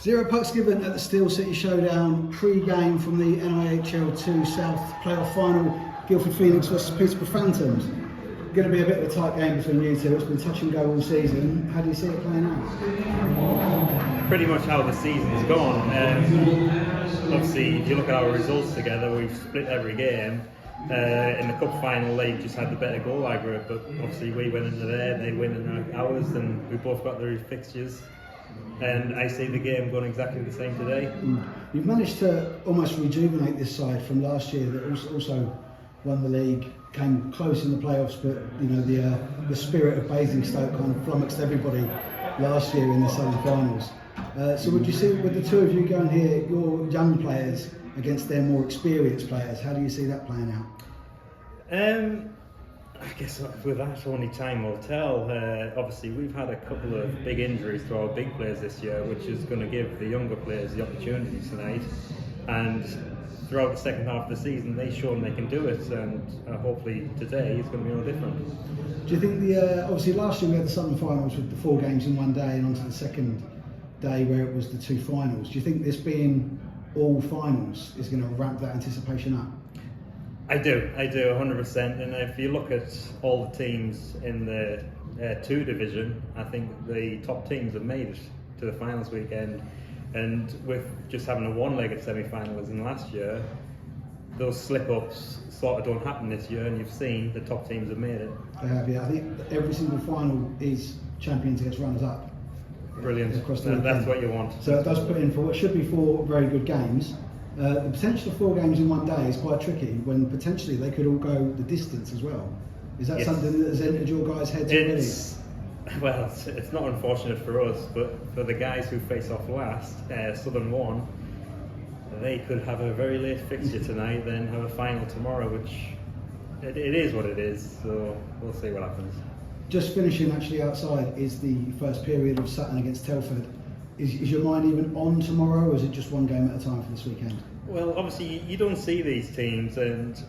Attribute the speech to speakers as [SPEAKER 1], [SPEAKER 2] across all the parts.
[SPEAKER 1] 0 pucks given at the Steel City Showdown, pre-game from the NIHL 2 South playoff final, Guildford Phoenix versus Peterborough Phantoms. Going to be a bit of a tight game between you two. It's been touch and go all season. How do you see it playing out?
[SPEAKER 2] Pretty much how the season's gone. Obviously, if you look at our results together, we've split every game. In the cup final, they just had the better goal aggregate, but obviously we went into there, they win in ours, and we both got the fixtures. And I see the game going exactly the same today.
[SPEAKER 1] You've managed to almost rejuvenate this side from last year that also won the league, came close in the playoffs, but you know the spirit of Basingstoke kind of flummoxed everybody last year in the semi-finals. So would you see, with the two of you going here, your young players against their more experienced players, how do you see that playing out?
[SPEAKER 2] I guess with that, only time will tell. Obviously, we've had a couple of big injuries to our big players this year, which is going to give the younger players the opportunity tonight. And throughout the second half of the season, they've shown they can do it, and hopefully today it's going to be no different.
[SPEAKER 1] Do you think obviously last year we had the semi-finals with the 4 games in one day, and onto the second day where it was the 2 finals. Do you think this being all finals is going to ramp that anticipation up?
[SPEAKER 2] I do 100%. And if you look at all the teams in the 2 division, I think the top teams have made it to the finals weekend. And with just having a one-legged semi-final as in last year, those slip-ups sort of don't happen this year, and you've seen the top teams have made it.
[SPEAKER 1] They have, yeah. I think every single final is champions against runners-up.
[SPEAKER 2] Brilliant. That's what you want.
[SPEAKER 1] So it does put in for what should be 4 very good games. The potential of 4 games in one day is quite tricky, when potentially they could all go the distance as well. Is that something that has entered your guys' heads already?
[SPEAKER 2] Well, it's not unfortunate for us, but for the guys who face off last, Southern 1, they could have a very late fixture tonight, then have a final tomorrow, which it is what it is, so we'll see what happens.
[SPEAKER 1] Just finishing actually outside is the first period of Sutton against Telford. Is your mind even on tomorrow, or is it just one game at a time for this weekend?
[SPEAKER 2] Well, obviously you don't see these teams, and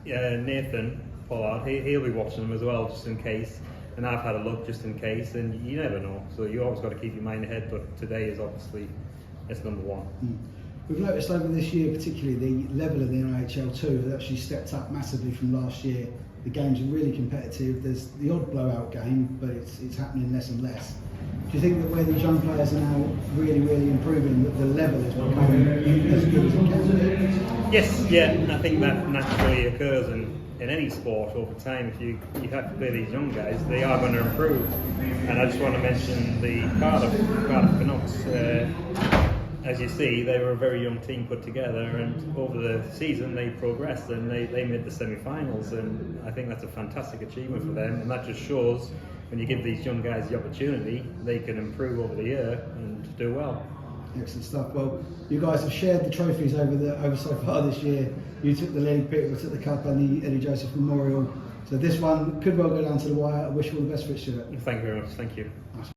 [SPEAKER 2] Nathan Pollard, he'll be watching them as well, just in case. And I've had a look just in case, and you never know. So you always got to keep your mind ahead, but today is obviously, it's number 1.
[SPEAKER 1] We've noticed over this year, particularly, the level of the NIHL 2 has actually stepped up massively from last year. The games are really competitive. There's the odd blowout game, but it's happening less and less. Do you think that where these young players are now really improving, that the level is becoming as good as it can be?
[SPEAKER 2] Yes, yeah, I think that naturally occurs in any sport over time. If you have to play these young guys, they are going to improve. And I just want to mention the Cardiff Canucks. As you see, they were a very young team put together, and over the season they progressed and they made the semi-finals, and I think that's a fantastic achievement for them, and that just shows when you give these young guys the opportunity, they can improve over the year and do well.
[SPEAKER 1] Excellent stuff. Well, you guys have shared the trophies over so far this year. You took the league, Peterborough took the cup and the Eddie Joseph Memorial. So this one could well go down to the wire. I wish you all the best for it, Stuart.
[SPEAKER 2] Thank you very much. Thank you.